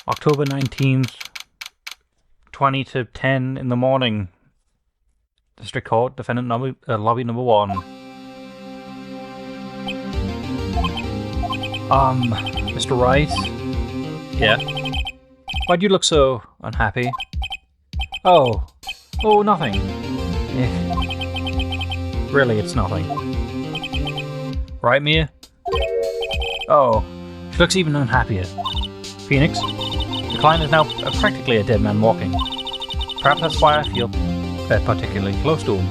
October 19th, 20 to 10 in the morning. District Court, defendant lobby number 1. Mr. Wright? Yeah? Why do you look so unhappy? Oh, nothing. Really, it's nothing. Right, Mia? Oh, she looks even unhappier. Phoenix? The client is now practically a dead man walking. Perhaps that's why I feel particularly close to him.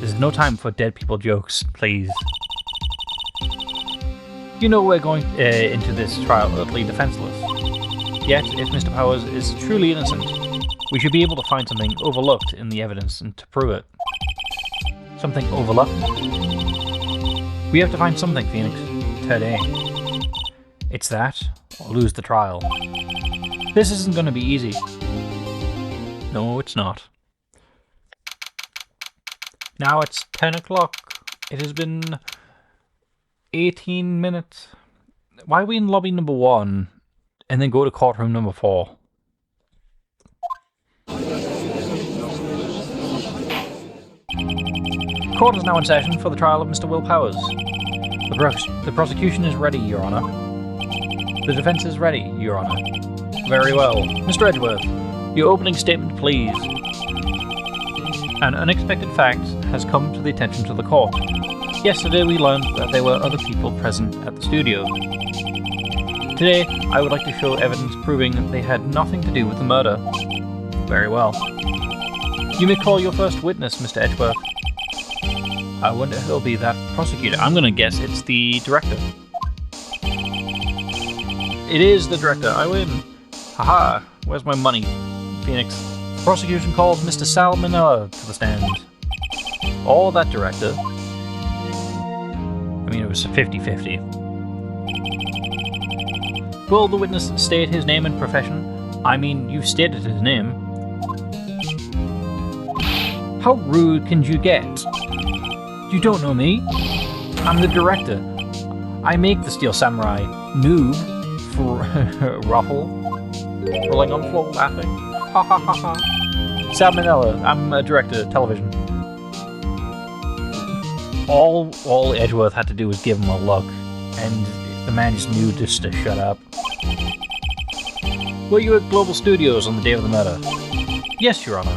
This is no time for dead people jokes, please. You know we're going into this trial utterly defenseless. Yet, if Mr. Powers is truly innocent, we should be able to find something overlooked in the evidence and to prove it. Something overlooked? We have to find something, Phoenix. Today. It's that, or lose the trial. This isn't going to be easy. No, it's not. Now it's 10 o'clock. It has been 18 minutes. Why are we in lobby number 1 and then go to courtroom number 4? Court is now in session for the trial of Mr. Will Powers. The prosecution is ready, Your Honor. The defense is ready, Your Honor. Very well. Mr. Edgeworth, your opening statement, please. An unexpected fact has come to the attention of the court. Yesterday we learned that there were other people present at the studio. Today, I would like to show evidence proving that they had nothing to do with the murder. Very well. You may call your first witness, Mr. Edgeworth. I wonder if it'll be that prosecutor. I'm going to guess it's the director. It is the director. I win. Haha. Where's my money? Phoenix. The prosecution calls Mr. Salmonella to the stand. Or that director. I mean, it was 50-50. Will the witness state his name and profession? I mean, you've stated his name. How rude can you get? You don't know me? I'm the director. I make the Steel Samurai. Noob. Ruffle. Rolling on the floor laughing. Ha ha ha ha. Salmonella. I'm a director of television. All Edgeworth had to do was give him a look, and the man just knew just to shut up. Were you at Global Studios on the day of the murder? Yes, Your Honor.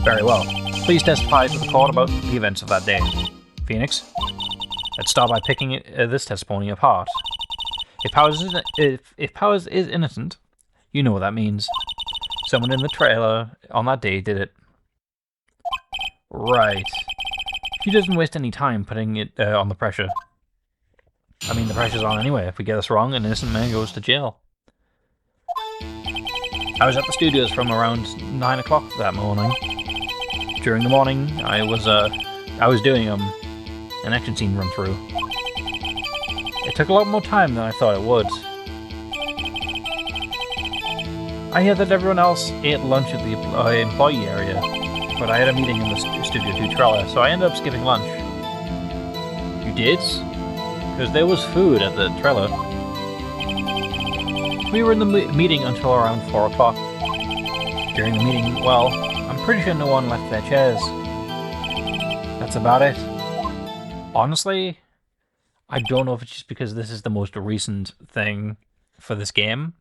Very well. Please testify to the court about the events of that day. Phoenix? Let's start by picking this testimony apart. If Powers is innocent, you know what that means. Someone in the trailer on that day did it. Right. He doesn't waste any time putting it on the pressure. I mean, the pressure's on anyway. If we get this wrong, an innocent man goes to jail. I was at the studios from around 9 o'clock that morning. During the morning, I was doing an action scene run through. It took a lot more time than I thought it would. I hear that everyone else ate lunch at the employee area, but I had a meeting in the Studio 2 trailer, so I ended up skipping lunch. You did? Because there was food at the trailer. We were in the meeting until around 4 o'clock. During the meeting, well, I'm pretty sure no one left their chairs. That's about it. Honestly, I don't know if it's just because this is the most recent thing for this game.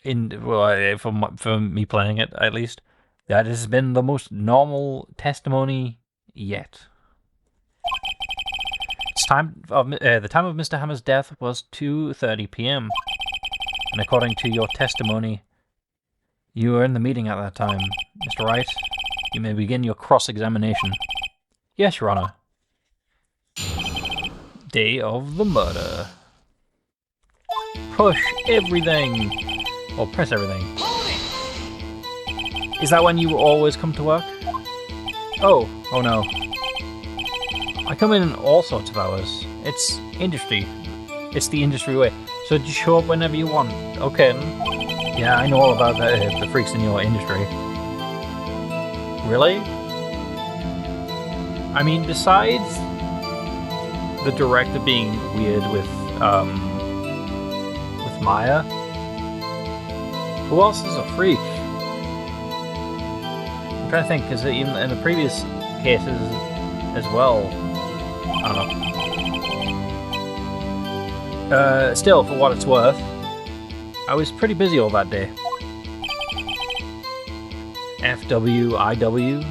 For me playing it, at least. That has been the most normal testimony yet. The time of Mr. Hammer's death was 2:30 p.m. And according to your testimony, you were in the meeting at that time. Mr. Wright, you may begin your cross-examination. Yes, Your Honor. Day of the murder. Push everything. Or press everything. Is that when you always come to work? Oh no. I come in all sorts of hours. It's industry. It's the industry way. So just show up whenever you want. Okay. Yeah, I know all about the freaks in your industry. Really? I mean, besides the director being weird with with Maya. Who else is a freak? I'm trying to think, because even in the previous cases as well, I don't know. Still, for what it's worth, I was pretty busy all that day. FWIW.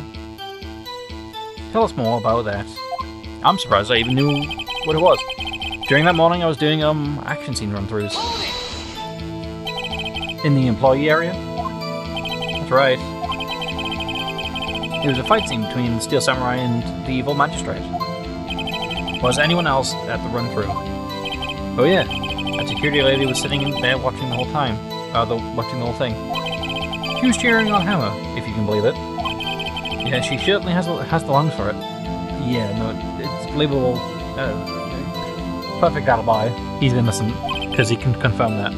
Tell us more about that. I'm surprised I even knew what it was. During that morning, I was doing action scene run-throughs in the employee area. That's right. It was a fight scene between the Steel Samurai and the evil magistrate. Was anyone else at the run-through? Oh yeah, that security lady was sitting in there watching the whole time. Watching the whole thing. She was cheering on Hammer, if you can believe it. Yeah, she certainly has the lungs for it. Yeah, no, it's believable. Perfect alibi. He's innocent, because he can confirm that.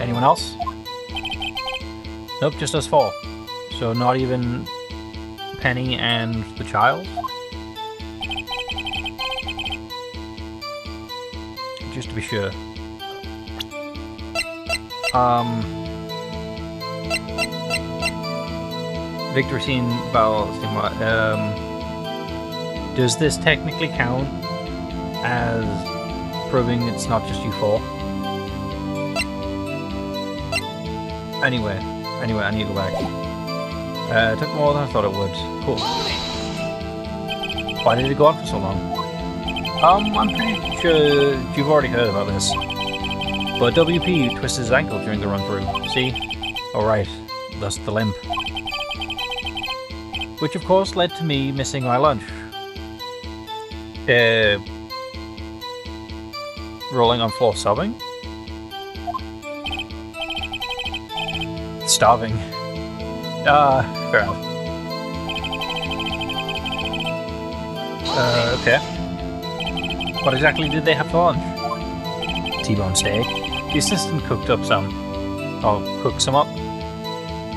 Anyone else? Nope, just us four. So not even Penny and the child? Just to be sure. Victory scene, well, does this technically count as proving it's not just you four? Anyway, I need to go back. It took more than I thought it would. Cool. Why did it go on for so long? I'm pretty sure you've already heard about this. But WP twisted his ankle during the run-through. See? Alright, thus the limp. Which of course led to me missing my lunch. Rolling on floor sobbing? Starving. Fair enough. Okay. What exactly did they have for lunch? T-bone steak. The assistant cooked up some. Or cooked some up.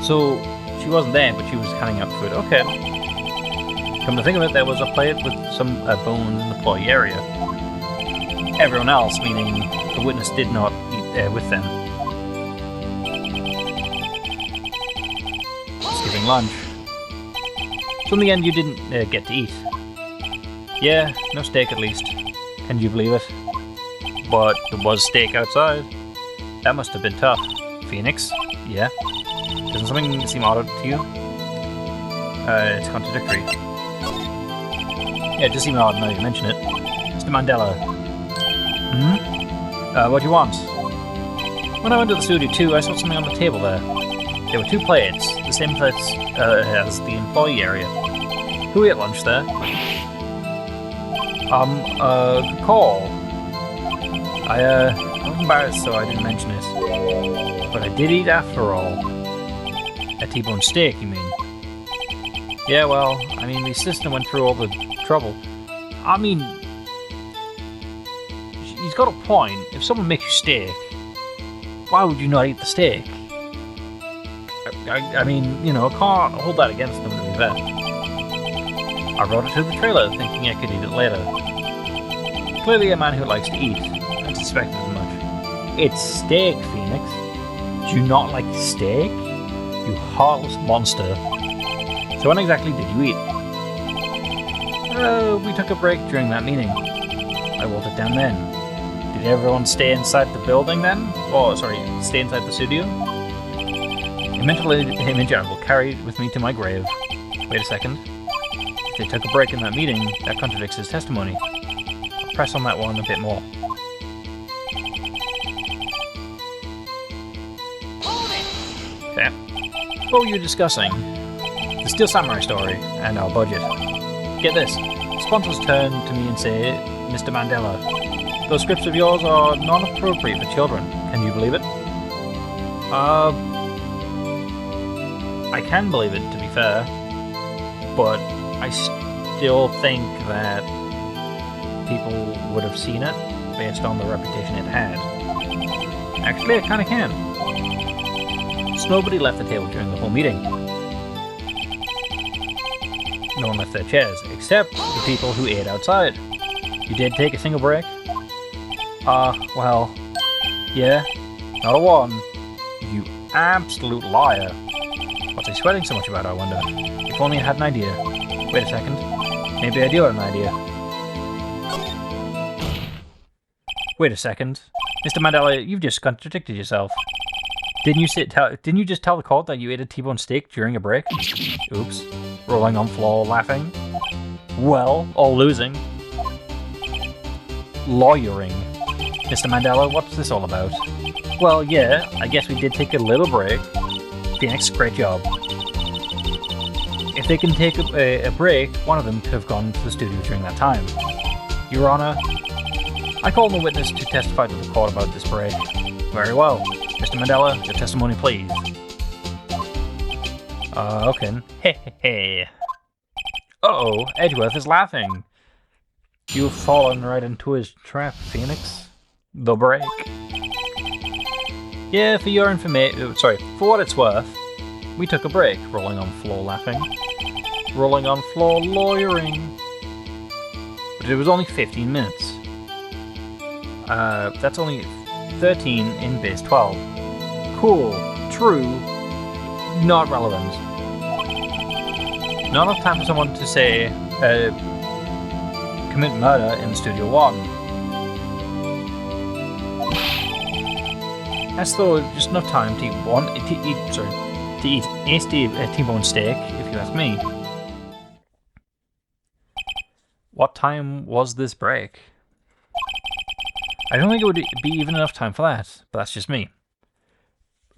So, she wasn't there, but she was handing out food. Okay. Come to think of it, there was a plate with some bones in the employee area. Everyone else, meaning the witness, did not eat there with them. Skipping lunch. So in the end, you didn't get to eat. Yeah, no steak at least. Can you believe it? But there was steak outside. That must have been tough. Phoenix? Yeah? Doesn't something seem odd to you? It's contradictory. Yeah, it does seem odd now you mention it. Mr. Mandela. What do you want? When I went to the studio too, I saw something on the table there. There were two plates, the same plates as the employee area. Who ate lunch there? Good call. I was embarrassed, so I didn't mention it. But I did eat after all. A T-bone steak, you mean? Yeah, well, I mean, the assistant went through all the trouble. I mean, he's got a point. If someone makes you steak, why would you not eat the steak? I mean, you know, I can't hold that against them, to be fair. I wrote it to the trailer, thinking I could eat it later. Clearly a man who likes to eat. I suspected as much. It's steak, Phoenix. Do you not like steak? You heartless monster. So when exactly did you eat? We took a break during that meeting. I wrote it down then. Did everyone stay inside the building then? Oh, sorry, stay inside the studio? A mental image I will carry with me to my grave. Wait a second. If they took a break in that meeting, that contradicts his testimony. I'll press on that one a bit more. Okay. What were you discussing? The Steel Samurai story and our budget. Get this. Sponsors turn to me and say, Mr. Mandela, those scripts of yours are non-appropriate for children. Can you believe it? I can believe it, to be fair. But I still think that people would have seen it based on the reputation it had. Actually, I kind of can. So nobody left the table during the whole meeting. No one left their chairs, except the people who ate outside. You did take a single break? Well, yeah. Not a one. You absolute liar. What's he sweating so much about, I wonder? If only I had an idea. Wait a second. Maybe I do have an idea. Wait a second. Mr. Mandela, you've just contradicted yourself. Didn't you just tell the court that you ate a T-bone steak during a break? Oops. Rolling on floor, laughing. Well, all losing. Lawyering. Mr. Mandela, what's this all about? Well, yeah, I guess we did take a little break. Phoenix, great job. If they can take a break, one of them could have gone to the studio during that time. Your Honor, I call the witness to testify to the court about this break. Very well. Mr. Mandela, your testimony, please. Okay. Hey. Uh-oh, Edgeworth is laughing. You've fallen right into his trap, Phoenix. The break. Yeah, for your information, for what it's worth, we took a break. Rolling on floor, laughing. Rolling on floor, lawyering. But it was only 15 minutes. That's only 13 in base 12. Cool. True. Not relevant. Not enough time for someone to say, commit murder in Studio 1. That's though just enough time to eat a T-bone steak, if you ask me. What time was this break? I don't think it would be even enough time for that, but that's just me.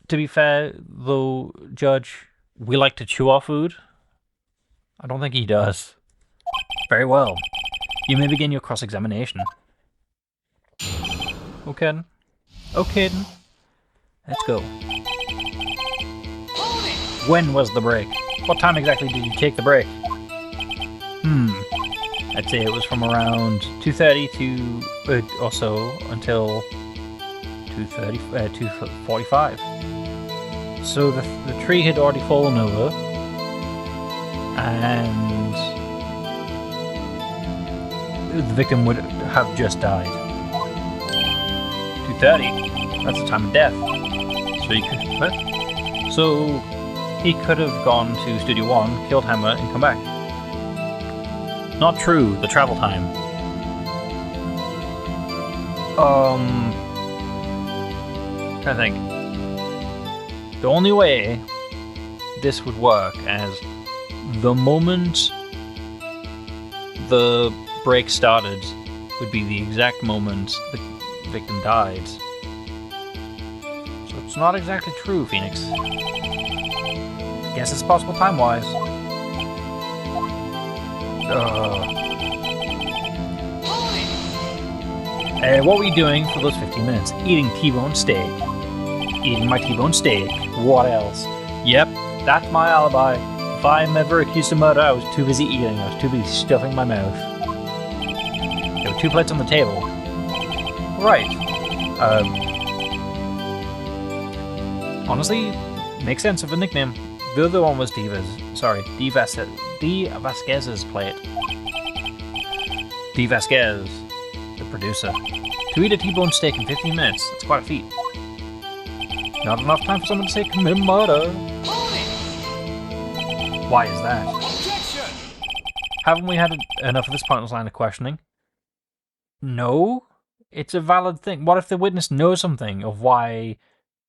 To be fair, though, Judge, we like to chew our food. I don't think he does. Very well. You may begin your cross-examination. Okay. Okay. Let's go. When was the break? What time exactly did you take the break? I'd say it was from around 2:30 to or so until 2:45. So the tree had already fallen over, and the victim would have just died. 2:30. That's the time of death. So he could have gone to Studio 1, killed Hammer, and come back. Not true, the travel time. Trying to think. The only way this would work as the moment the break started would be the exact moment the victim died. So it's not exactly true, Phoenix. Guess it's possible time-wise. What were you doing for those 15 minutes? Eating T-bone steak. Eating my T-bone steak. What else? Yep, that's my alibi. If I'm ever accused of murder, I was too busy eating. I was too busy stuffing my mouth. There were 2 plates on the table. Right. Honestly, makes sense of a nickname. The other one was D. Vasquez's plate. D. Vasquez, the producer. To eat a T-bone steak in 15 minutes, that's quite a feat. Not enough time for someone to say commit murder. Why is that? Objection! Haven't we had enough of this pointless line of questioning? No? It's a valid thing. What if the witness knows something of why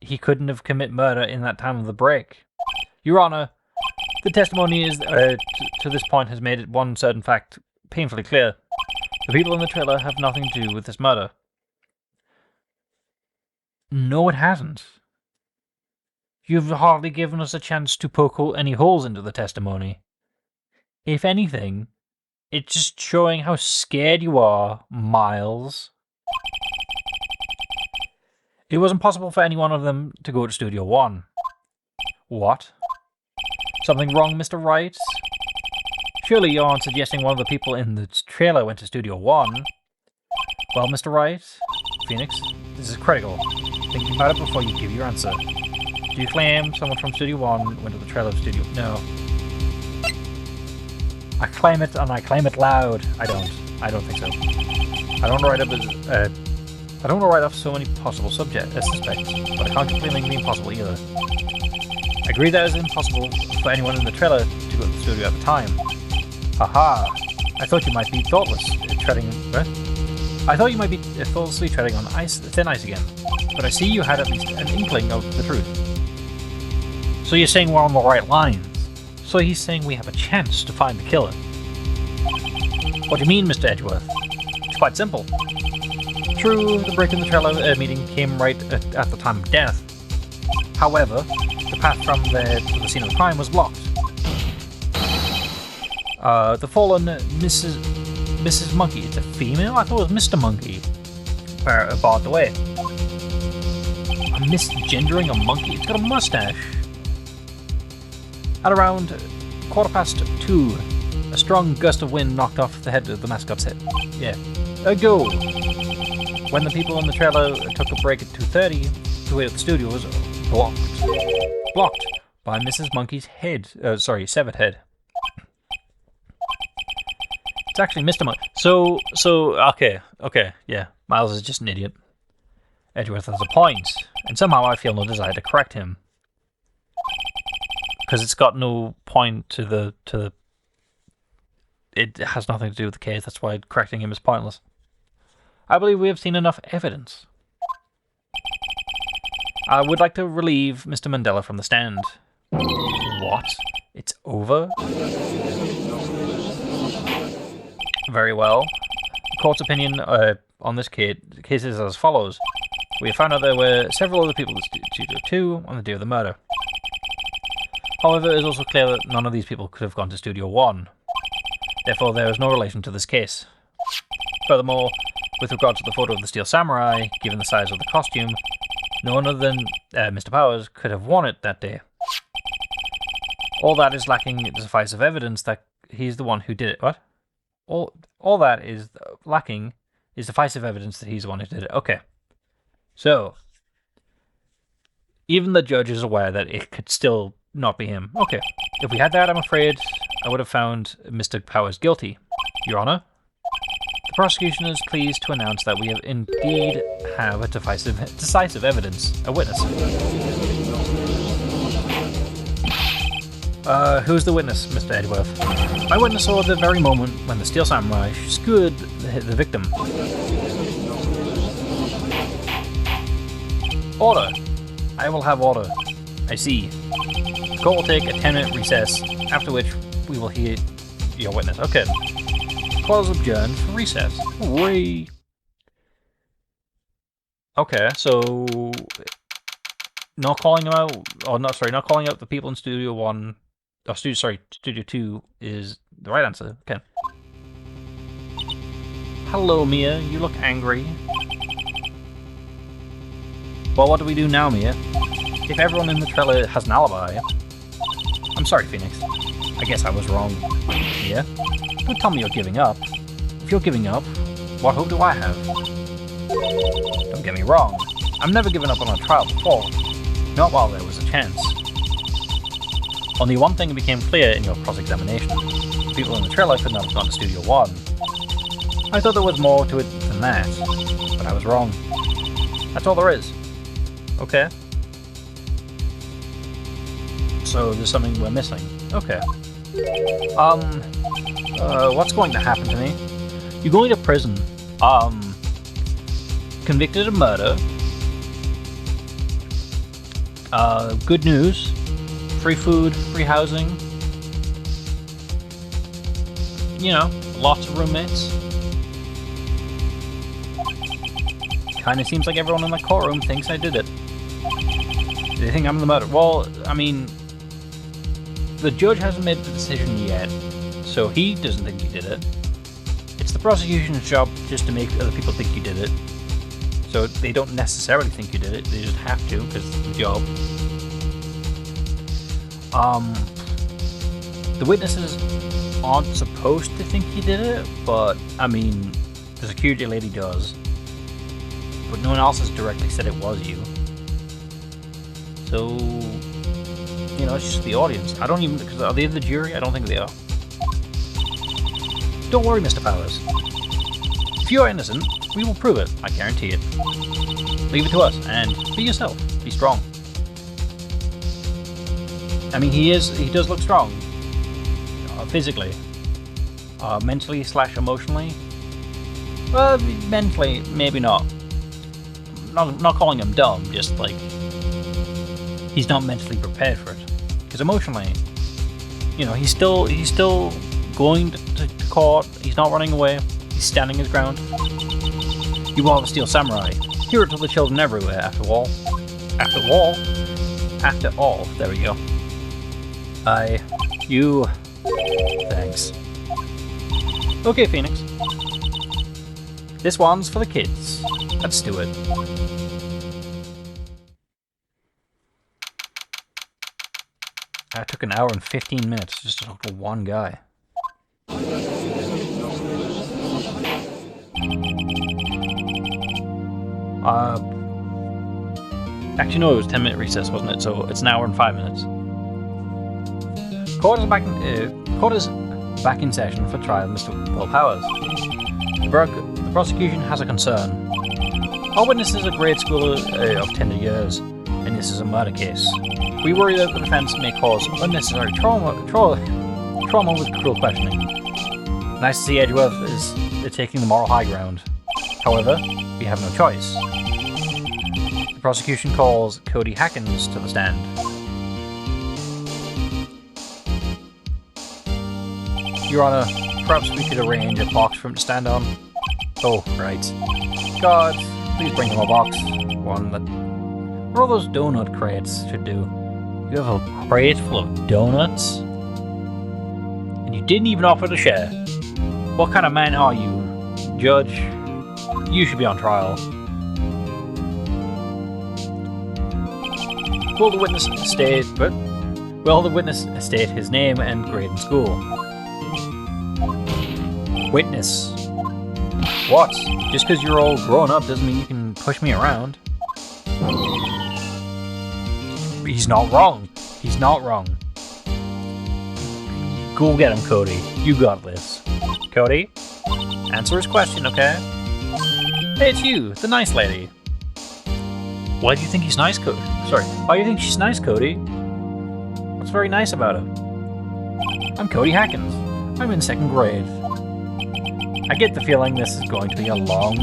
he couldn't have committed murder in that time of the break? Your Honor, the testimony is to this point has made it one certain fact painfully clear. The people in the trailer have nothing to do with this murder. No, it hasn't. You've hardly given us a chance to poke any holes into the testimony. If anything, it's just showing how scared you are, Miles. It wasn't possible for any one of them to go to Studio 1. What? Something wrong, Mr. Wright? Surely you aren't suggesting one of the people in the trailer went to Studio 1? Well, Mr. Wright, Phoenix, this is critical. Think about it before you give your answer. Do you claim someone from Studio 1 went to the trailer of Studio... No. I claim it, and I claim it loud. I don't think so. I don't write up as... I don't want to write off so many possible suspects, but I can't completely make the impossible either. I agree that it is impossible for anyone in the trailer to go to the studio at the time. Haha! I thought you might be thoughtlessly treading on thin ice again. But I see you had at least an inkling of the truth. So you're saying we're on the right lines? So he's saying we have a chance to find the killer. What do you mean, Mr. Edgeworth? It's quite simple. True, the break in the trailer meeting came right at the time of death. However, the path from there to the scene of the crime was blocked. The fallen Mrs. Monkey, it's a female? I thought it was Mr. Monkey. Barred the way. I'm misgendering a monkey? It's got a mustache. At around 2:15, a strong gust of wind knocked off the head of the mascot's head. Yeah. Go! When the people in the trailer took a break at 2:30, the way to the studio was blocked. Blocked by Mrs. Monkey's head. Severed head. It's actually Mr. Monkey. Okay, yeah. Miles is just an idiot. Edgeworth has a point, and somehow I feel no desire to correct him. Because it's got no point to the... It has nothing to do with the case, that's why correcting him is pointless. I believe we have seen enough evidence. I would like to relieve Mr. Mandela from the stand. What? It's over? Very well. The court's opinion on this case is as follows. We have found out there were several other people in Studio 2 on the day of the murder. However, it is also clear that none of these people could have gone to Studio 1. Therefore, there is no relation to this case. Furthermore, with regard to the photo of the Steel Samurai, given the size of the costume, no one other than Mr. Powers could have worn it that day. All that is lacking decisive evidence that he's the one who did it. What? All that is lacking is decisive evidence that he's the one who did it. Okay. So, even the judge is aware that it could still not be him. Okay. If we had that, I'm afraid I would have found Mr. Powers guilty. Your Honor, the prosecution is pleased to announce that we have indeed have a decisive evidence, a witness. Who's the witness, Mr. Edgeworth? My witness saw the very moment when the Steel Samurai skewered the victim. Order! I will have order. I see. The court will take a 10-minute recess, after which we will hear your witness. Okay. Court is adjourned for recess. Hooray! Okay, so... Not calling them out... Oh, not calling out the people in Studio 1... Oh, Studio 2 is the right answer. Okay. Hello, Mia. You look angry. Well, what do we do now, Mia? If everyone in the trailer has an alibi... I'm sorry, Phoenix. I guess I was wrong. Mia? Don't tell me you're giving up. If you're giving up, what hope do I have? Don't get me wrong. I've never given up on a trial before. Not while there was a chance. Only one thing became clear in your cross-examination. People in the trailer could not have gone to Studio 1. I thought there was more to it than that, but I was wrong. That's all there is. Okay. So there's something we're missing. Okay. What's going to happen to me? You're going to prison. Convicted of murder. Good news. Free food, free housing. You know, lots of roommates. Kinda seems like everyone in the courtroom thinks I did it. They think I'm the murderer. Well, I mean, the judge hasn't made the decision yet, so he doesn't think you did it. It's the prosecution's job just to make other people think you did it. So they don't necessarily think you did it, they just have to, because it's the job. The witnesses aren't supposed to think you did it, but, I mean, the security lady does. But no one else has directly said it was you. So, you know, it's just the audience. I don't even, because are they the jury? I don't think they are. Don't worry, Mr. Powers. If If you are innocent, we will prove it, I guarantee it. Leave it to us, and be yourself. Be strong. I mean, he does look strong. Physically. Mentally / emotionally. Well, mentally, maybe not. Not calling him dumb, just like he's not mentally prepared for it. Because emotionally, you know, he's still going to court. He's not running away. He's standing his ground. You are the Steel Samurai. Hero to the children everywhere. After all, there we go. Thanks. Okay, Phoenix. This one's for the kids. Let's do it. That took an hour and 15 minutes just to talk to one guy. Actually, no, it was 10-minute recess, wasn't it? So it's an hour and 5 minutes. Court is back in session for trial, Mr. Will Powers. The prosecution has a concern. Our witness is a grade school of tender years, and this is a murder case. We worry that the defense may cause unnecessary trauma with cruel questioning. Nice to see Edgeworth is taking the moral high ground. However, we have no choice. The prosecution calls Cody Hackins to the stand. Your Honor, perhaps we could arrange a box for him to stand on. Oh, right. God, please bring him a box. One that... What all those donut crates should do. You have a crate full of donuts? And you didn't even offer to share. What kind of man are you, Judge? You should be on trial. Will the witness state his name and grade in school? Witness. What? Just because you're all grown up doesn't mean you can push me around. He's not wrong. He's not wrong. Go get him, Cody. You got this. Cody? Answer his question, okay? Hey, it's you, the nice lady. Why do you think he's nice, Cody? Sorry. Why do you think she's nice, Cody? What's very nice about her? I'm Cody Hackins. I'm in 2nd grade. I get the feeling this is going to be a long,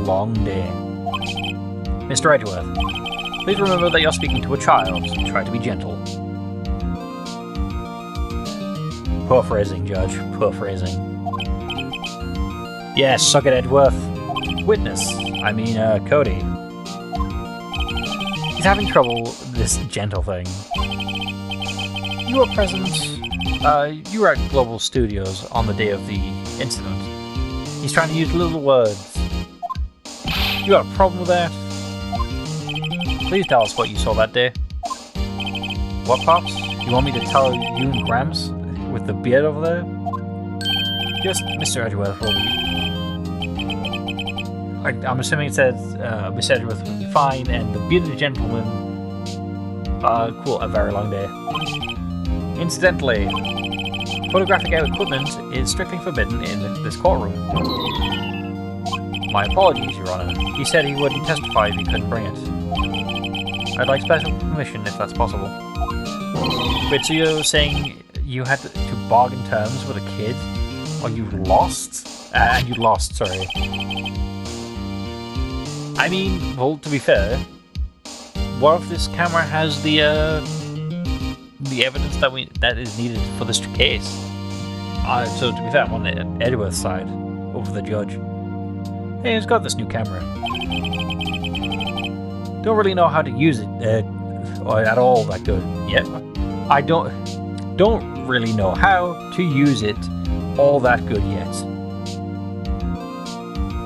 long day. Mr. Edgeworth, please remember that you're speaking to a child. Try to be gentle. Poor phrasing, Judge. Poor phrasing. Yes, suck it, Edgeworth. Witness. Cody. He's having trouble with this gentle thing. You were present. You were at Global Studios on the day of the incident. He's trying to use little words. You got a problem with that? Please tell us what you saw that day. What, Pops? You want me to tell you and Gramps with the beard over there? Just Mr. Edgeworth will be... I'm assuming it says Mr. Edgeworth will be fine, and the bearded gentleman... cool, a very long day. Incidentally, photographic equipment is strictly forbidden in this courtroom. My apologies, Your Honor. He said he wouldn't testify if he couldn't bring it. I'd like special permission if that's possible. Wait, so you're saying you had to bargain terms with a kid? Or you lost? You lost, sorry. I mean, well, to be fair, what if this camera has the evidence that is needed for this case? So to be fair, I'm on the Edgeworth side, over the judge. Hey, who's got this new camera? Don't really know how to use it at all that good yet. I don't really know how to use it all that good yet.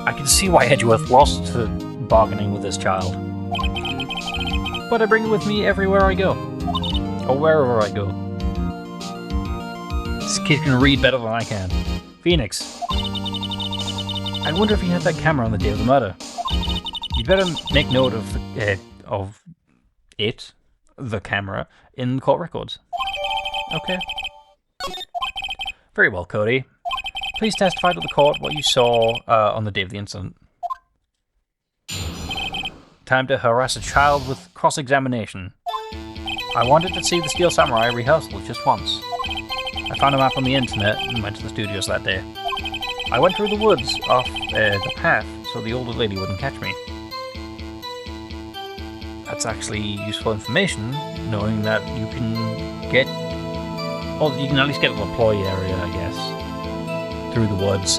I can see why Edgeworth lost to bargaining with this child. But I bring it with me everywhere I go. Or wherever I go. This kid can read better than I can. Phoenix. I wonder if he had that camera on the day of the murder. You'd better make note of the camera, in the court records. Okay. Very well, Cody. Please testify to the court what you saw on the day of the incident. Time to harass a child with cross-examination. I wanted to see the Steel Samurai rehearsal just once. I found a map on the internet and went to the studios that day. I went through the woods off the path so the older lady wouldn't catch me. That's actually useful information, knowing that you can get... Well, you can at least get to the employee area, I guess, through the woods.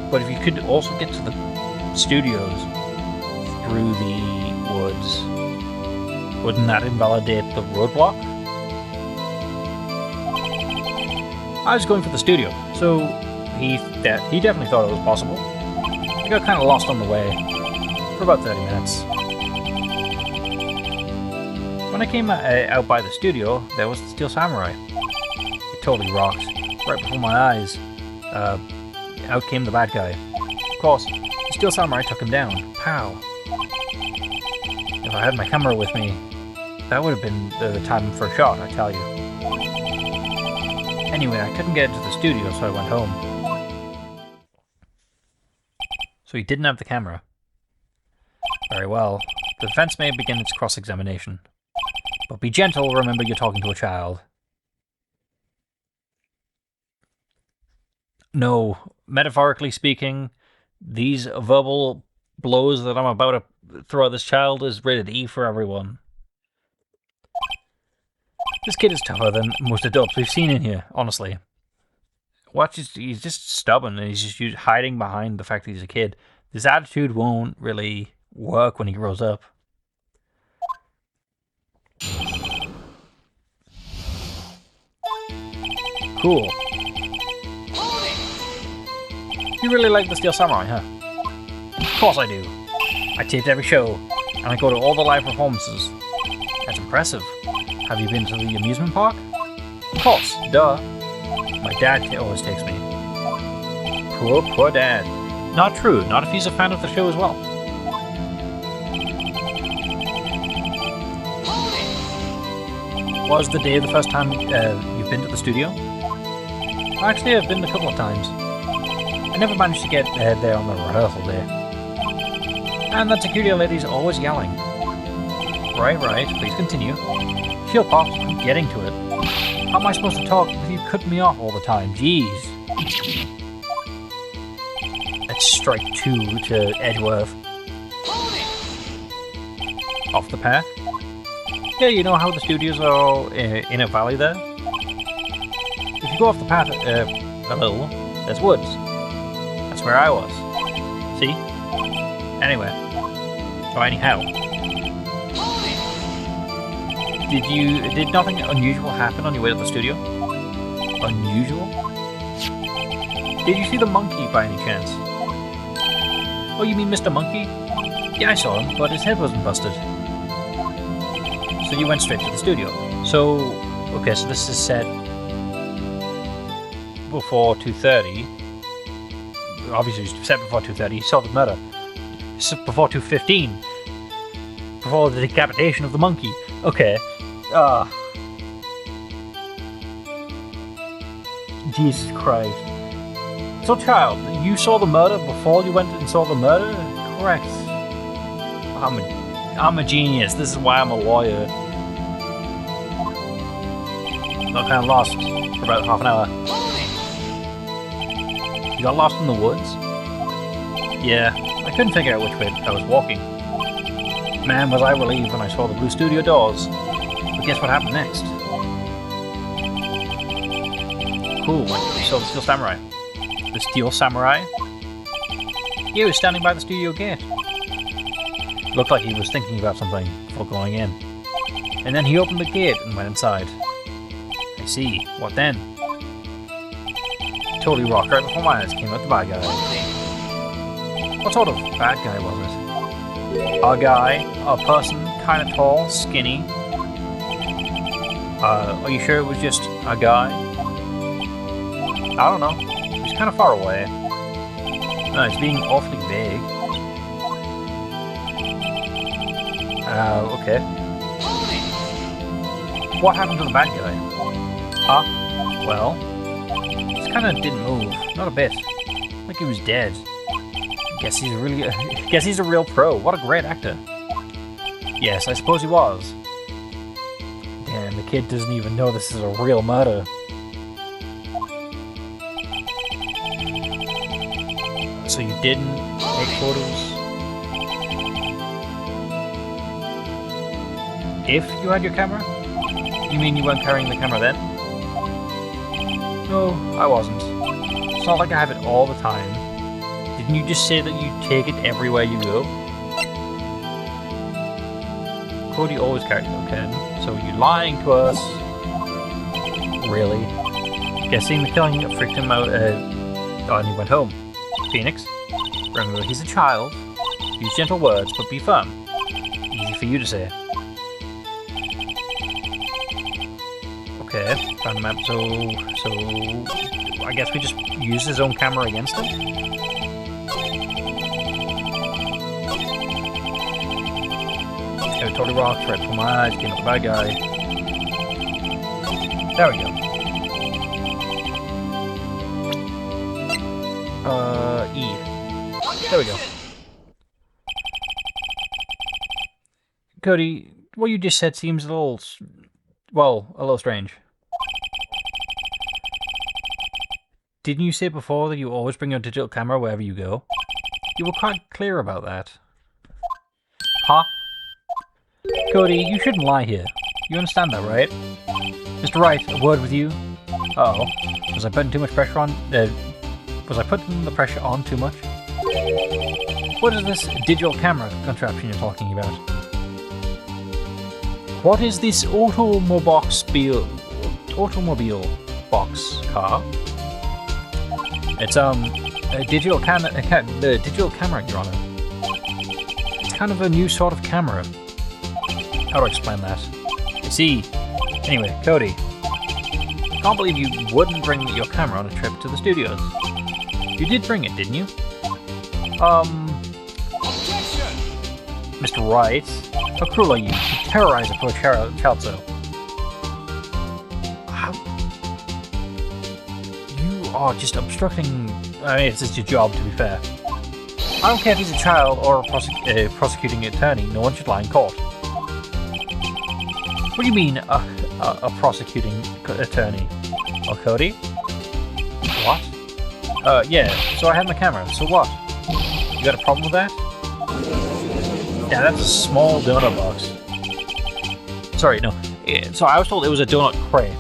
But if you could also get to the studios through the woods, wouldn't that invalidate the roadblock? I was going for the studio, so he definitely thought it was possible. I got kind of lost on the way for about 30 minutes. When I came out by the studio, there was the Steel Samurai. It totally rocked. Right before my eyes, out came the bad guy. Of course, the Steel Samurai took him down. Pow. If I had my camera with me, that would have been the time for a shot, I tell you. Anyway, I couldn't get into the studio, so I went home. So he didn't have the camera. Very well. The defense may begin its cross-examination. But be gentle, remember you're talking to a child. No, metaphorically speaking, these verbal blows that I'm about to throw at this child is rated E for everyone. This kid is tougher than most adults we've seen in here, honestly. He's just stubborn and he's just hiding behind the fact that he's a kid. This attitude won't really work when he grows up. Cool. You really like the Steel Samurai, huh? Of course I do. I taped every show, and I go to all the live performances. That's impressive. Have you been to the amusement park? Of course, duh. My dad always takes me. Poor dad. Not true, not if he's a fan of the show as well. Was the day the first time you've been to the studio? Actually, I've been a couple of times. I never managed to get there on the rehearsal day. And that security lady's always yelling. Right, please continue. Shield pops, I'm getting to it. How am I supposed to talk if you cut me off all the time? Jeez. That's strike 2 to Edgeworth. Off the path? Yeah, you know how the studios are in a valley there? If you go off the path a little, there's woods. That's where I was. See? Anyway. Or anyhow. Did nothing unusual happen on your way to the studio? Unusual? Did you see the monkey by any chance? Oh, you mean Mr. Monkey? Yeah, I saw him, but his head wasn't busted. So you went straight to the studio. So, okay, so this is set before 2:30. Obviously, it's set before 2:30. You saw the murder. It's before 2:15. Before the decapitation of the monkey. Okay. Jesus Christ. So, child, you saw the murder before you went and saw the murder? Correct. I'm a genius. This is why I'm a lawyer. Got kind of lost for about half an hour. You got lost in the woods? Yeah, I couldn't figure out which way I was walking. Man, was I relieved when I saw the blue studio doors. But guess what happened next? Cool, you saw the Steel Samurai. The Steel Samurai? He was standing by the studio gate. Looked like he was thinking about something before going in. And then he opened the gate and went inside. I see. What then? Totally rocked right before my eyes came out the bad guy. What sort of bad guy was it? A guy, a person, kind of tall, skinny. Are you sure it was just a guy? I don't know. He was kind of far away. No, it's being awfully vague. Okay. What happened to the bad guy? Well, he's kind of didn't move. Not a bit. Like he was dead. Guess he's a real pro. What a great actor. Yes, I suppose he was. Damn, the kid doesn't even know this is a real murder. So you didn't take photos? If you had your camera? You mean you weren't carrying the camera then? No, I wasn't. It's not like I have it all the time. Didn't you just say that you take it everywhere you go? Cody always carries it, okay. So you're lying to us. Really? Guessing the killing freaked him out, and he went home. Phoenix, remember he's a child. Use gentle words, but be firm. Easy for you to say. Okay, found him out. So I guess we just use his own camera against him? Oh, totally rocks, right for my eyes, came up the bad guy. There we go. E. There we go. Cody, what you just said seems a little, well, a little strange. Didn't you say before that you always bring your digital camera wherever you go? You were quite clear about that. Huh? Cody, you shouldn't lie here. You understand that, right? Mr. Wright, a word with you. Uh-oh. Was I putting too much pressure on... was I putting the pressure on too much? What is this digital camera contraption you're talking about? What is this automobile box car? It's a digital camera, Your Honor. It's kind of a new sort of camera. How do I explain that? I see. Anyway, Cody, I can't believe you wouldn't bring your camera on a trip to the studios. You did bring it, didn't you? Objection! Mr. Wright, how cruel are you to terrorize a poor child so? How? You are just obstructing... I mean, it's just your job, to be fair. I don't care if he's a child or a prosecuting attorney, no one should lie in court. What do you mean, a prosecuting attorney? Oh, Cody? What? Yeah, so I had my camera, so what? You got a problem with that? Yeah, that's a small donut box. Sorry, no. So I was told it was a donut crate.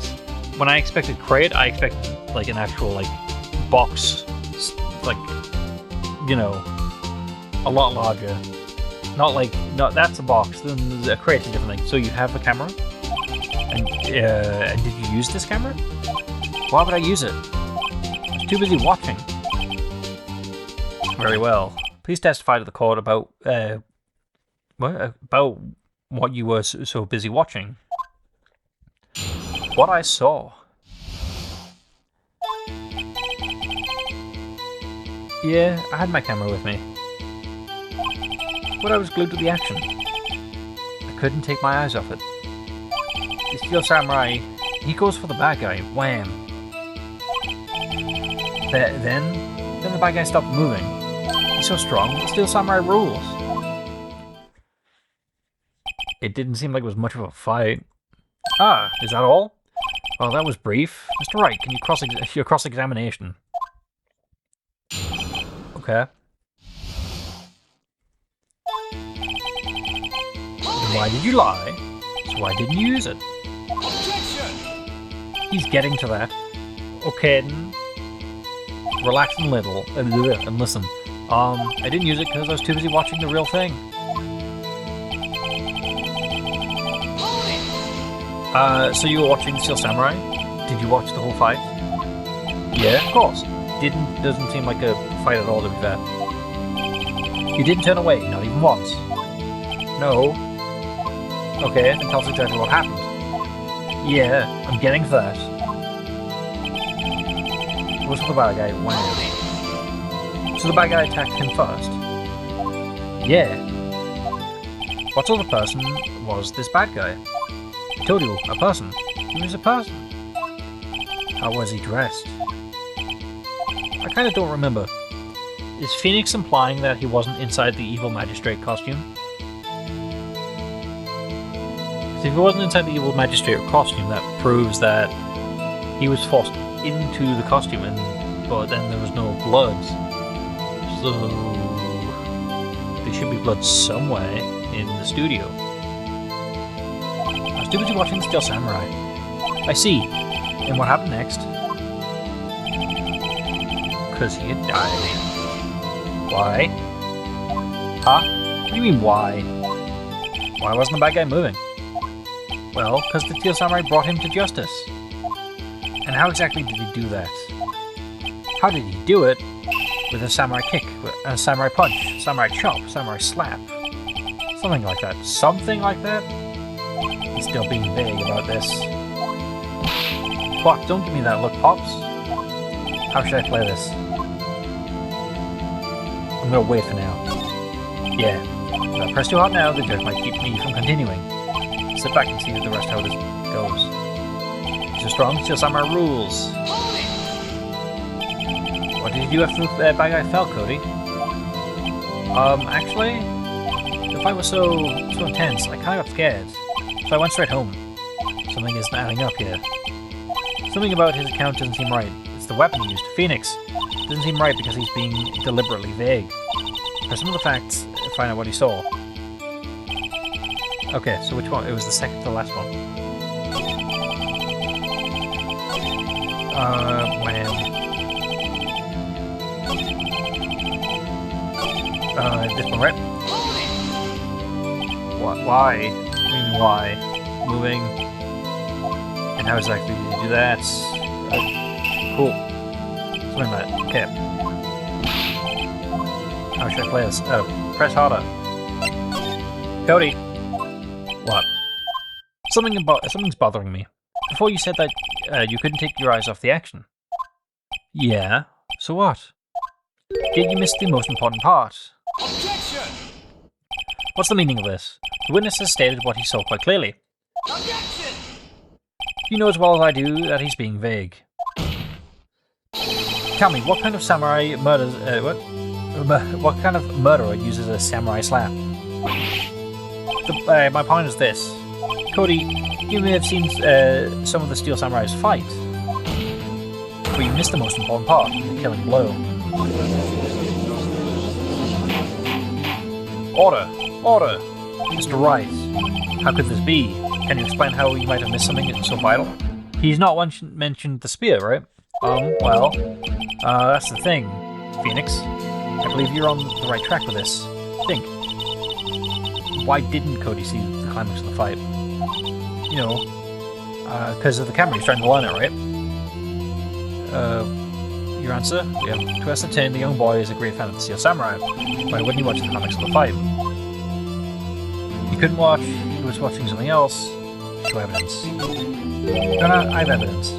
When I expected crate, I expected, like, an actual, like, box. Like, you know, a lot larger. Not like, no, that's a box, then a crate's a different thing. So you have a camera? And did you use this camera? Why would I use it? I was too busy watching. Very well. Please testify to the court about, about what you were so busy watching. What I saw. Yeah, I had my camera with me. But I was glued to the action. I couldn't take my eyes off it. The Steel Samurai, he goes for the bad guy. Wham! Then the bad guy stopped moving. He's so strong, the Steel Samurai rules. It didn't seem like it was much of a fight. Ah, is that all? Well, that was brief. Mr. Wright, can you your cross-examination? Okay. Then why did you lie? So why didn't you use it? Objection! He's getting to that. Okay, then. Relax a little and listen. I didn't use it because I was too busy watching the real thing. So you were watching Steel Samurai? Did you watch the whole fight? Yeah, of course. Doesn't seem like a fight at all, to be fair. You didn't turn away, not even once. No. Okay, then tell us exactly what happened. Yeah, I'm getting to that. What's with the bad guy? Wow. So the bad guy attacked him first? Yeah. What sort of person was this bad guy? I told you, a person. He was a person. How was he dressed? I kind of don't remember. Is Phoenix implying that he wasn't inside the evil magistrate costume? Because if he wasn't inside the evil magistrate costume, that proves that he was forced into the costume, but then there was no blood. So there should be blood somewhere in the studio. I was too busy watching Steel Samurai. I see. And what happened next? Because he had died. Why? Huh? What do you mean, why? Why wasn't the bad guy moving? Well, because the Steel Samurai brought him to justice. And how exactly did he do that? How did he do it? With a samurai kick, a samurai punch, samurai chop, samurai slap. Something like that. Something like that? He's still being vague about this. What? Don't give me that look, Pops. How should I play this? I'm gonna wait for now. Yeah. If I press too hard now, the judge might keep me from continuing. Sit back and see the rest how this goes. So strong, Steel Samurai rules. What did you do after the bad guy fell, Cody? Actually, the fight was so intense, I kinda got scared. So I went straight home. Something isn't adding up here. Something about his account doesn't seem right. It's the weapon he used, Phoenix. Doesn't seem right because he's being deliberately vague. For some of the facts, find out what he saw. Okay, so which one? It was the second to the last one. When... this one, right? What? Why? What do you mean, why? Moving. And how exactly did you do that? Cool. Something like that. Okay. How should I play this? Oh, press harder. Cody! What? Something's bothering me. Before you said that you couldn't take your eyes off the action. Yeah? So what? Yet you missed the most important part. Objection! What's the meaning of this? The witness has stated what he saw quite clearly. Objection! You know as well as I do that he's being vague. Tell me, what kind of samurai murders... what kind of murderer uses a samurai slap? My point is this. Cody, you may have seen some of the Steel Samurai's fight, but you missed the most important part, the killing blow. Order! Order! Mr. Wright, how could this be? Can you explain how you might have missed something so vital? He's not mentioned the spear, right? Well, that's the thing, Phoenix. I believe you're on the right track with this. Think. Why didn't Cody see the climax of the fight? You know, because of the camera, he's trying to learn it, right? Your answer? We have to ascertain the young boy is a great fan of the Steel Samurai. Why wouldn't he watch the climax of the fight? He couldn't watch, he was watching something else. Show evidence. Your Honor, I have evidence.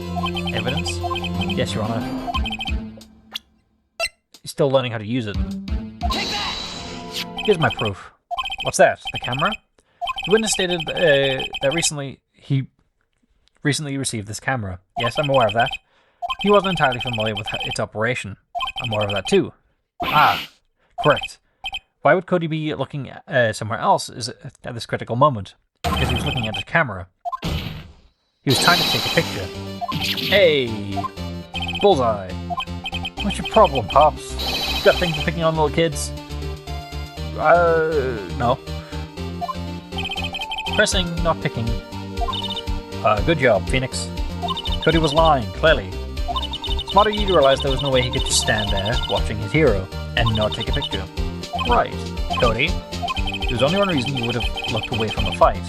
Evidence? Yes, Your Honor. He's still learning how to use it. Take that! Here's my proof. What's that? The camera? The witness stated that he recently received this camera. Yes, I'm aware of that. He wasn't entirely familiar with its operation. I'm aware of that too. Ah, correct. Why would Cody be looking somewhere else at this critical moment? Because he was looking at his camera. He was trying to take a picture. Hey! Bullseye! What's your problem, Pops? You got things for picking on little kids? No. Pressing, not picking. Good job, Phoenix. Cody was lying, clearly. Smart of you to realize there was no way he could just stand there, watching his hero, and not take a picture. Right, Cody. There was only one reason you would have looked away from the fight,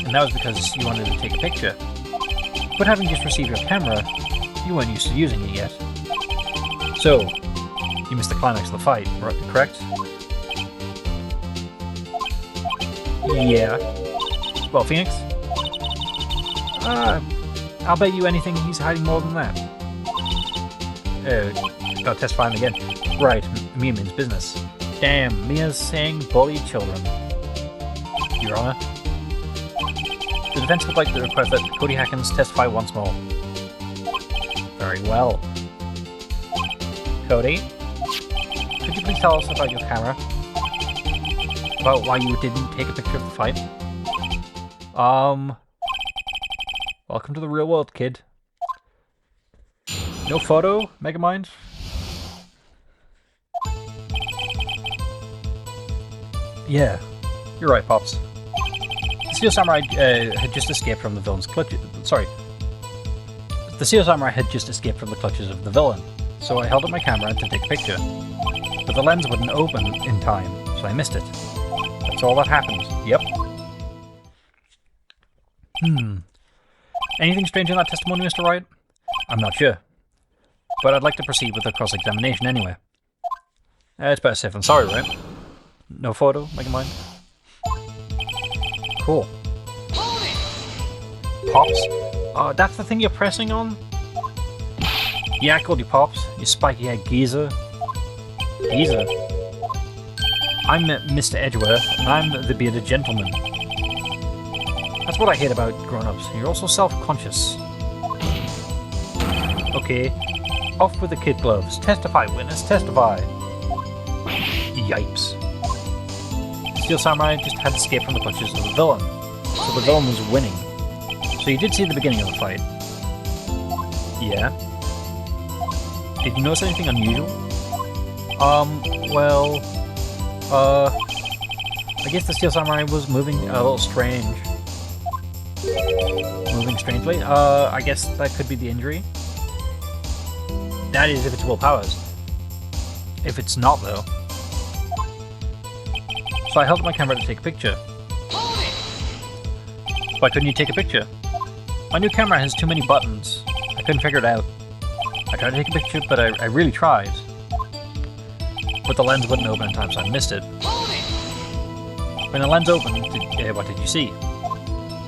and that was because you wanted to take a picture. But having just received your camera, you weren't used to using it yet. So, you missed the climax of the fight, correct? Yeah. Well, Phoenix? I'll bet you anything he's hiding more than that. Gotta testify him again. Right, Mia means business. Damn, Mia's saying bully children. Your Honor. The defense would like to request that Cody Hackins testify once more. Very well. Cody, could you please tell us about your camera? About why you didn't take a picture of the fight? Welcome to the real world, kid. No photo, Megamind? Yeah, you're right, Pops. The Steel Samurai had just escaped from the villain's clutches. Sorry. The Steel Samurai had just escaped from the clutches of the villain, so I held up my camera to take a picture. But the lens wouldn't open in time, so I missed it. That's all that happened. Yep. Anything strange in that testimony, Mr. Wright? I'm not sure. But I'd like to proceed with the cross-examination anyway. It's better safe than sorry, right? No photo, Megamind? Cool. Pops? That's the thing you're pressing on? Yeah, I called you Pops. You spiky-head geezer. Geezer? I'm Mr. Edgeworth, and I'm the bearded gentleman. That's what I hate about grown-ups. You're also self-conscious. Okay. Off with the kid gloves. Testify, witness, testify. Yipes. Steel Samurai just had escaped from the clutches of the villain. So the villain was winning. So you did see the beginning of the fight. Yeah. Did you notice anything unusual? I guess the Steel Samurai was moving a little strange. Moving strangely? I guess that could be the injury. That is if it's Will Powers. If it's not, though. So I held up my camera to take a picture. Why couldn't you take a picture? My new camera has too many buttons. I couldn't figure it out. I tried to take a picture, but I really tried. But the lens wouldn't open in time, so I missed it. When the lens opened, what did you see?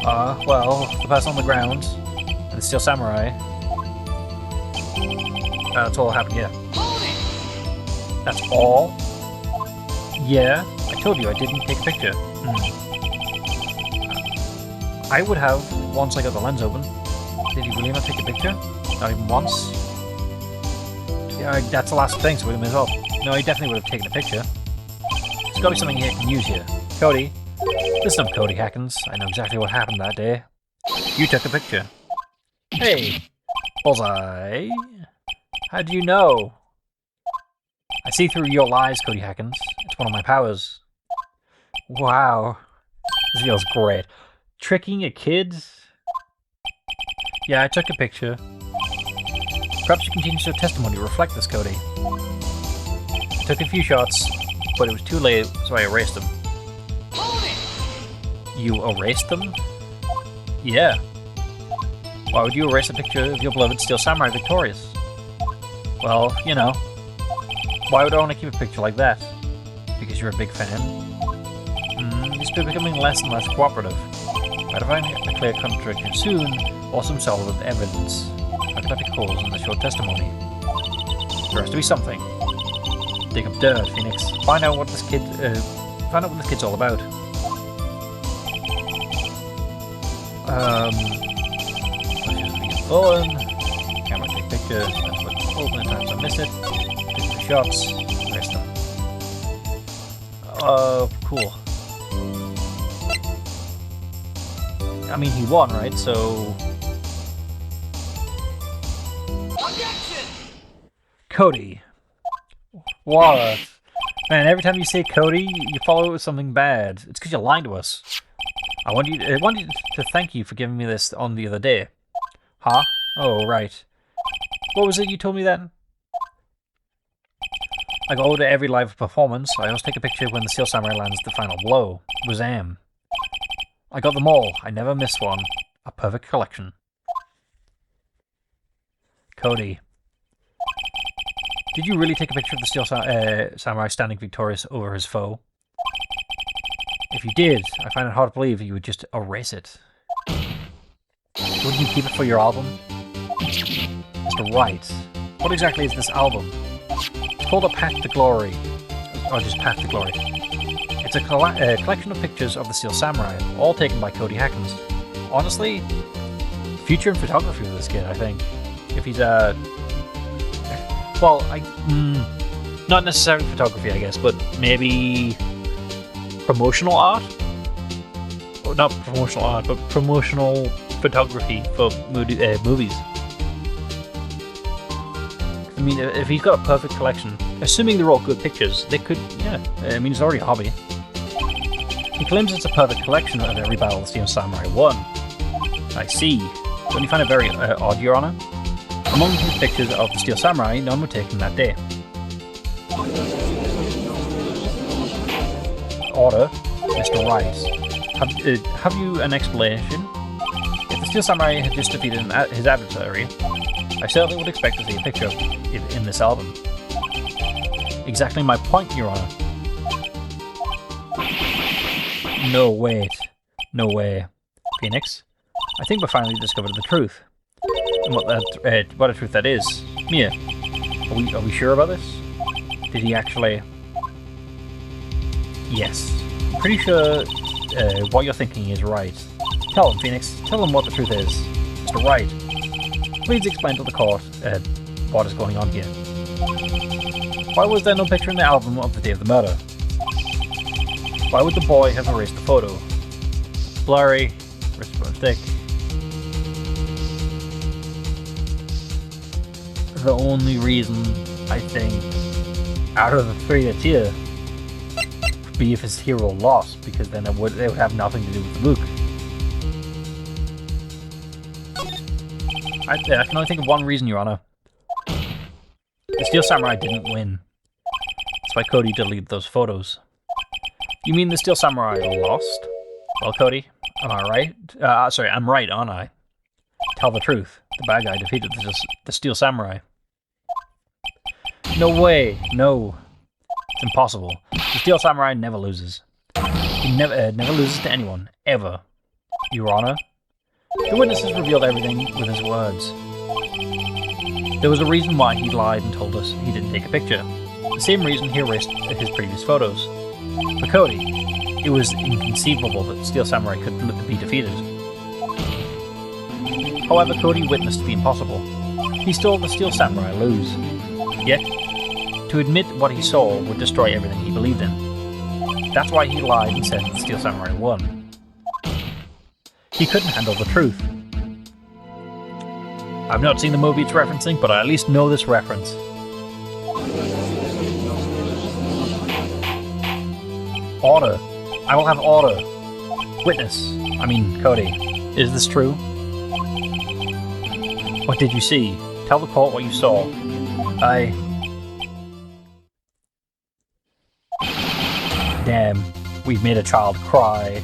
Well, the person on the ground, and the Steel Samurai. That's all that happened, yeah. That's all? Yeah, I told you I didn't take a picture. I would have once I got the lens open. Did he really not take a picture? Not even once? Yeah, that's the last thing, so we may as well. No, he definitely would have taken a picture. There's got to be something he can use here. Cody. Listen up, Cody Hackins. I know exactly what happened that day. You took a picture. Hey! Bullseye! How do you know? I see through your lies, Cody Hackins. It's one of my powers. Wow. This feels great. Tricking a kid? Yeah, I took a picture. Perhaps you can change your testimony to reflect this, Cody. I took a few shots, but it was too late, so I erased them. You erased them? Yeah. Why would you erase a picture of your beloved Steel Samurai victorious? Well, you know. Why would I want to keep a picture like that? Because you're a big fan? You're becoming less and less cooperative. Try to find a clear contradiction soon, or some solid evidence. How could that be caused in the short testimony? There has to be something. Dig up dirt, Phoenix. Find out what this kid's all about. Villain. Camera take pictures. That's what open at times I missed it. Take the shots. Erase them. Cool. I mean, he won, right? So. Objection! Cody. What? Man, every time you say Cody, you follow it with something bad. It's because you're lying to us. I wanted to thank you for giving me this on the other day. Huh? Oh, right. What was it you told me then? I go to every live performance. I always take a picture when the Steel Samurai lands the final blow. Wazam. I got them all. I never missed one. A perfect collection. Cody. Did you really take a picture of the Steel Samurai standing victorious over his foe? If you did, I find it hard to believe you would just erase it. Wouldn't you keep it for your album? Mr. Wright, what exactly is this album? It's called A Path to Glory. Or just Path to Glory. It's a collection of pictures of the Steel Samurai, all taken by Cody Hackins. Honestly, future in photography for this kid, I think. If he's Well, not necessarily photography, I guess, but maybe promotional art? Or not promotional art, but promotional photography for movies. I mean, if he's got a perfect collection, assuming they're all good pictures, they could, yeah, I mean, it's already a hobby. He claims it's a perfect collection of every battle the Steel Samurai won. I see. Don't you find it very odd, Your Honor? Among his pictures of the Steel Samurai, none were taken that day. Order, Mr. Wright. Have you an explanation? If the Steel Samurai had just defeated his adversary, I certainly would expect to see a picture of it in this album. Exactly my point, Your Honor. No, wait. No way. Phoenix, I think we finally discovered the truth. And what a truth that is. Mia, are we sure about this? Did he actually... Yes. I'm pretty sure what you're thinking is right. Tell him, Phoenix. Tell him what the truth is. Mr. Wright, please explain to the court what is going on here. Why was there no picture in the album of the day of the murder? Why would the boy have erased the photo? Blurry, wrist thick. The only reason, I think, out of the three that's here, would be if his hero lost, because then it would have nothing to do with the book. I can only think of one reason, Your Honor. The Steel Samurai didn't win. That's why Cody deleted those photos. You mean the Steel Samurai lost? Well, Cody, am I right? Sorry, I'm right, aren't I? Tell the truth. The bad guy defeated the Steel Samurai. No way. No. It's impossible. The Steel Samurai never loses. He never loses to anyone. Ever. Your Honor? The witnesses revealed everything with his words. There was a reason why he lied and told us he didn't take a picture. The same reason he erased his previous photos. For Cody, it was inconceivable that the Steel Samurai could be defeated. However, Cody witnessed the impossible. He saw the Steel Samurai lose. Yet, to admit what he saw would destroy everything he believed in. That's why he lied and said the Steel Samurai won. He couldn't handle the truth. I've not seen the movie it's referencing, but I at least know this reference. Order. I will have order. Witness. Cody. Is this true? What did you see? Tell the court what you saw. Damn. We've made a child cry.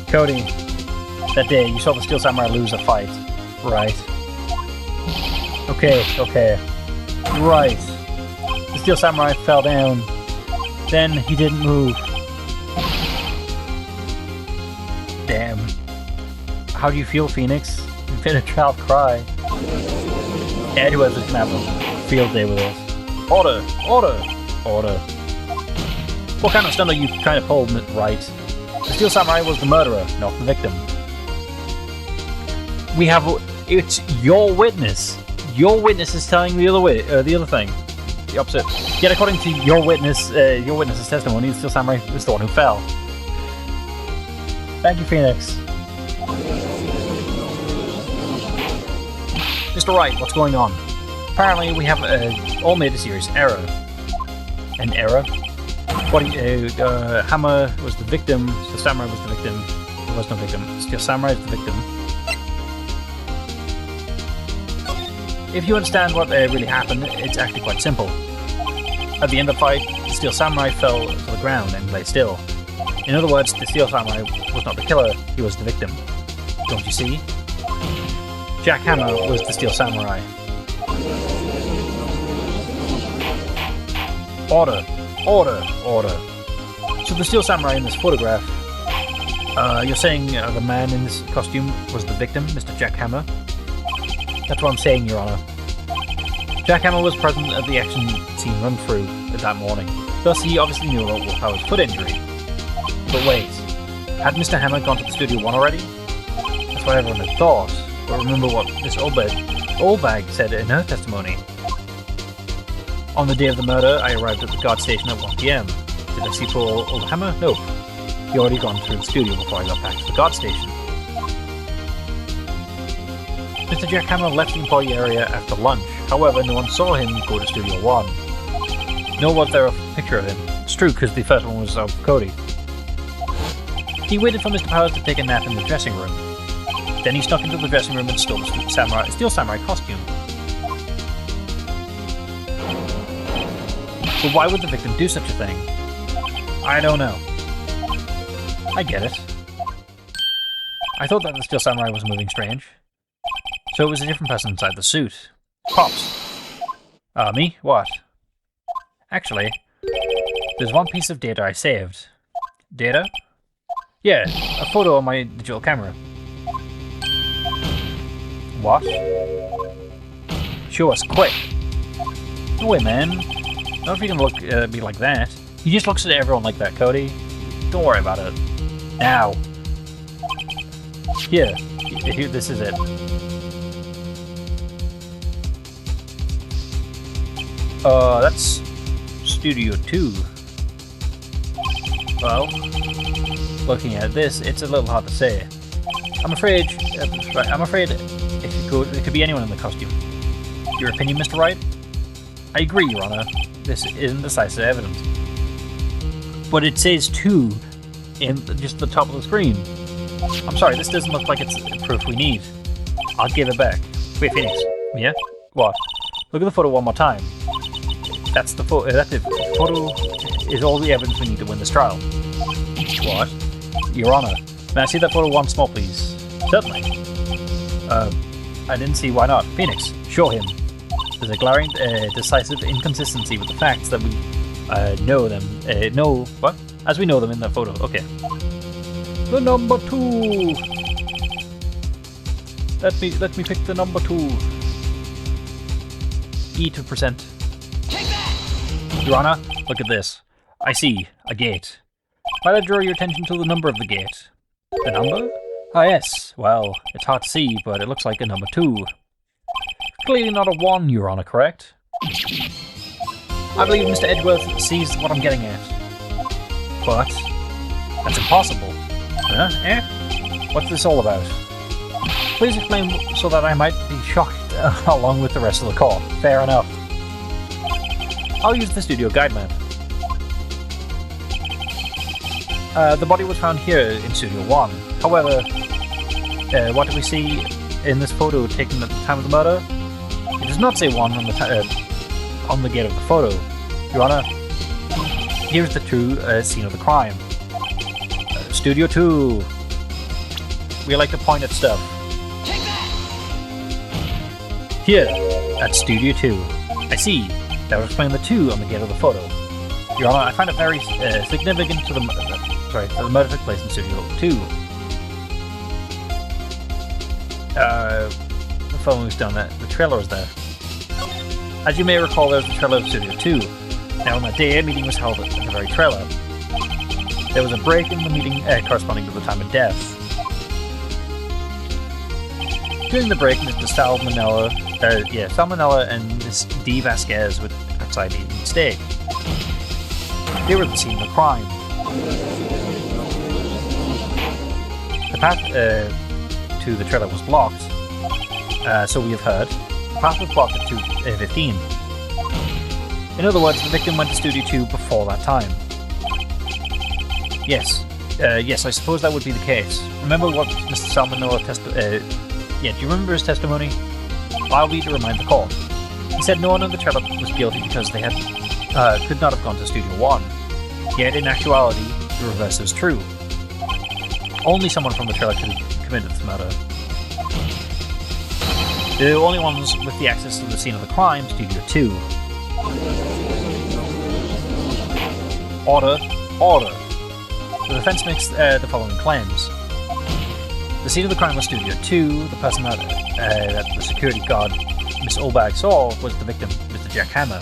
Cody. That day, you saw the Steel Samurai lose a fight, right? Okay. Right. The Steel Samurai fell down. Then he didn't move. Damn. How do you feel, Phoenix? You've made a child cry. Edgeworth is gonna have a field day with us. Order! What kind of stunt are you trying to pull, Wright? The Steel Samurai was the murderer, not the victim. It's your witness. Your witness is telling the other thing. The opposite. Yet according to your witness's testimony, the Steel Samurai is the one who fell. Thank you, Phoenix. Mr. Wright, what's going on? Apparently we have all made a serious error. An error? Hammer was the victim, Steel Samurai was the victim. There was no victim. Steel Samurai is the victim. If you understand what really happened, it's actually quite simple. At the end of the fight, the Steel Samurai fell to the ground and lay still. In other words, the Steel Samurai was not the killer, he was the victim. Don't you see? Jack Hammer was the Steel Samurai. Order. So the Steel Samurai in this photograph, you're saying the man in this costume was the victim, Mr. Jack Hammer? That's what I'm saying, Your Honor. Jack Hammer was present at the action scene run-through that morning, thus he obviously knew about Willpower's foot injury. But wait, had Mr. Hammer gone to the Studio 1 already? That's what everyone had thought, but remember what Miss Obed Olbag said in her testimony. On the day of the murder, I arrived at the guard station at 1 p.m. Did I see poor old Hammer? Nope. He already gone through the studio before I got back to the guard station. Mr. Jack Hammer left the employee area after lunch. However, no one saw him go to Studio 1. Nor was there a picture of him. It's true, because the first one was of Cody. He waited for Mr. Powers to take a nap in the dressing room. Then he snuck into the dressing room and stole the steel samurai costume. But why would the victim do such a thing? I don't know. I get it. I thought that the steel samurai was moving strange. So it was a different person inside the suit. Pops. Me? What? Actually, there's one piece of data I saved. Data? Yeah, a photo on my digital camera. What? Show us, quick! No way, man. Not if you can look, be like that. He just looks at everyone like that, Cody. Don't worry about it. Now. Here, this is it. That's Studio 2. Well, looking at this, it's a little hard to say. I'm afraid it could be anyone in the costume. Your opinion, Mr. Wright? I agree, Your Honor. This isn't decisive evidence. But it says 2 in just the top of the screen. I'm sorry, this doesn't look like it's proof we need. I'll give it back. Wait, Phoenix. Yeah? What? Look at the photo one more time. That's the photo. The photo is all the evidence we need to win this trial. What? Your Honor, may I see that photo once more, please? Certainly. I didn't see why not. Phoenix, show him. There's a glaring, decisive inconsistency with the facts that we know them. What? As we know them in the photo. Okay. The number 2. Let me pick the number 2. E2%. Your Honor, look at this. I see a gate. Might I draw your attention to the number of the gate? The number? Ah, yes. Well, it's hard to see, but it looks like a number 2. Clearly not a 1, Your Honor, correct? I believe Mr. Edgeworth sees what I'm getting at. But that's impossible. Huh? What's this all about? Please explain so that I might be shocked along with the rest of the court. Fair enough. I'll use the studio guide map. The body was found here in Studio 1. However, what do we see in this photo taken at the time of the murder? It does not say 1 on the gate of the photo. Your Honor, here's the true scene of the crime. Studio 2. We like to point at stuff. Here, at Studio 2. I see. That would explain the 2 on the gate of the photo. Your Honor, I find it very significant to the murder took place in Studio 2. The film was done there. The trailer was there. As you may recall, there was the trailer of Studio 2. Now on that day, a meeting was held at the very trailer. There was a break in the meeting corresponding to the time of death. During the break, Mr. Salmonella and Miss D. Vasquez were outside eating steak. They were at the scene of the crime. The path to the trailer was blocked, so we have heard. The path was blocked at 2:15. In other words, the victim went to Studio 2 before that time. Yes, I suppose that would be the case. Remember what Mr. Salmonella do you remember his testimony? I'll be to remind the court. He said no one in the trailer was guilty because they could not have gone to Studio 1. Yet, in actuality, the reverse is true. Only someone from the trailer could have committed this murder. The only ones with the access to the scene of the crime, Studio 2. Order. The defense makes the following claims. The scene of the crime was Studio 2. The person that the security guard, Miss Olbag, saw was the victim, Mr. Jack Hammer.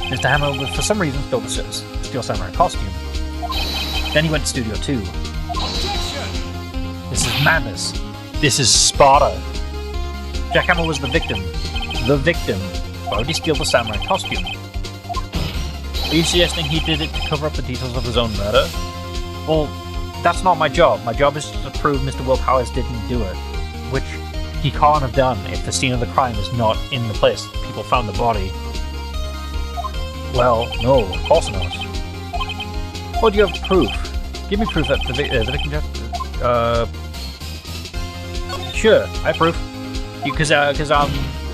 Mr. Hammer, for some reason, stole the Steel Samurai costume. Then he went to Studio 2. This is madness. This is Sparta. Jack Hammer was the victim. The victim. Why would he steal the samurai costume? Are you suggesting he did it to cover up the details of his own murder? Well, that's not my job. My job is to prove Mr. Will Powers didn't do it. Which he can't have done if the scene of the crime is not in the place people found the body. Well, no, of course not. Well, do you have proof? Give me proof that the victim just... Sure, I have proof. Because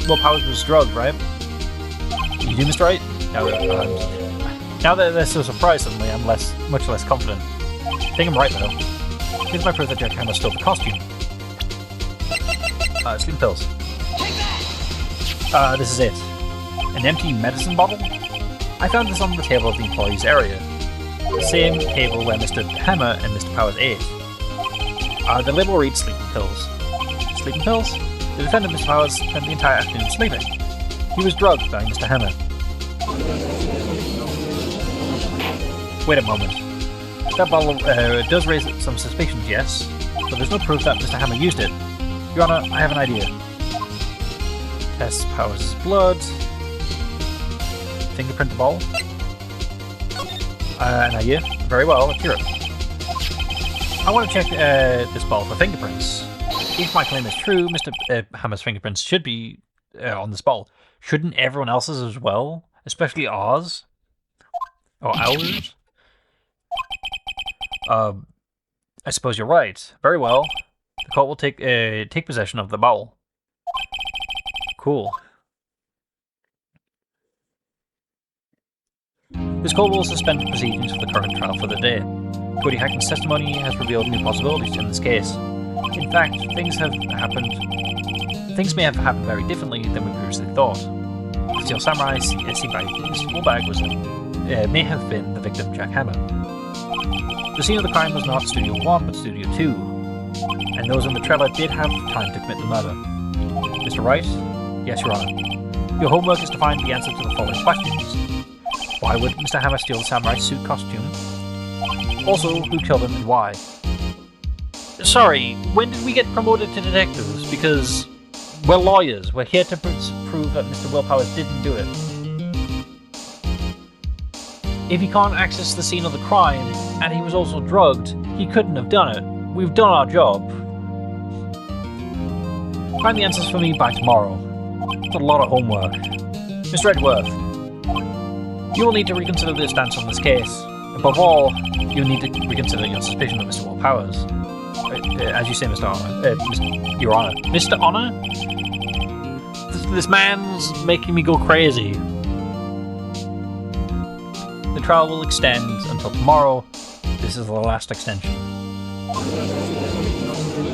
Will Powers was drugged, right? You do, Mr. Wright? Now that they're so surprised suddenly, I'm much less confident. I think I'm right, though. Here's my proof that Jack Hammer stole the costume. Sleeping pills. This is it. An empty medicine bottle? I found this on the table of the employees' area. The same table where Mr. Hammer and Mr. Powers ate. The label reads sleeping pills. Sleeping pills? The defendant, Mr. Powers, spent the entire afternoon sleeping. He was drugged by Mr. Hammer. Wait a moment. That bottle does raise some suspicions, yes, but there's no proof that Mr. Hammer used it. Your Honor, I have an idea. Test Powers' blood. Fingerprint the ball. An idea. Very well, let's hear it. I want to check this ball for fingerprints. If my claim is true, Mr. Hammer's fingerprints should be on this ball. Shouldn't everyone else's as well? Especially ours? Or ours? I suppose you're right. Very well. The court will take possession of the ball. Cool. This court will suspend proceedings for the current trial for the day. Cody Hackman's testimony has revealed new possibilities in this case. In fact, things may have happened very differently than we previously thought. The Steel Samurai seen by Mr. Woolbag may have been the victim, Jack Hammer. The scene of the crime was not Studio 1, but Studio 2, and those in the trailer did have time to commit the murder. Mr. Wright? Yes, Your Honor. Your homework is to find the answer to the following questions. Why would Mr. Hammer steal the samurai suit costume? Also, who killed him and why? Sorry, when did we get promoted to detectives? Because we're lawyers. We're here to prove that Mr. Will Powers didn't do it. If he can't access the scene of the crime, and he was also drugged, he couldn't have done it. We've done our job. Find the answers for me by tomorrow. It's a lot of homework. Mr. Edgeworth, you will need to reconsider your stance on this case. Above all, you need to reconsider your suspicion of Mr. Will Powers. As you say, Mr. Honor. Your Honor. Mr. Honor? This man's making me go crazy. The trial will extend until tomorrow. This is the last extension.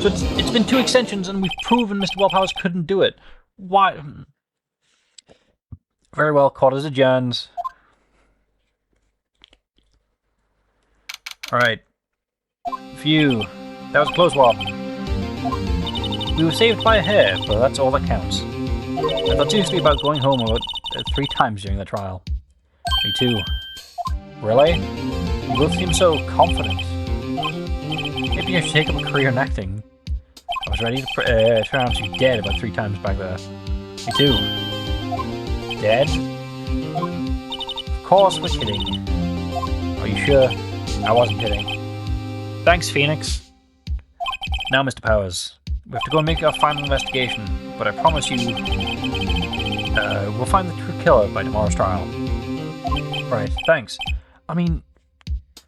So it's been 2 extensions and we've proven Mr. Will Powers couldn't do it. Why? Very well, court is adjourned. Alright. Phew. That was a close one. We were saved by a hair, but that's all that counts. I thought seriously about going home about 3 times during the trial. Me too. Really? You both seem so confident. Maybe I should take up a career in acting. I was ready to pronounce you dead about 3 times back there. Me too. Dead? Of course we're kidding. Are you sure? I wasn't kidding. Thanks, Phoenix. Now, Mr. Powers, we have to go and make our final investigation, but I promise you, we'll find the true killer by tomorrow's trial. Right, thanks. I mean,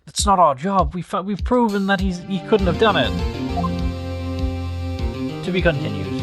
it's not our job. We've proven that he couldn't have done it. To be continued.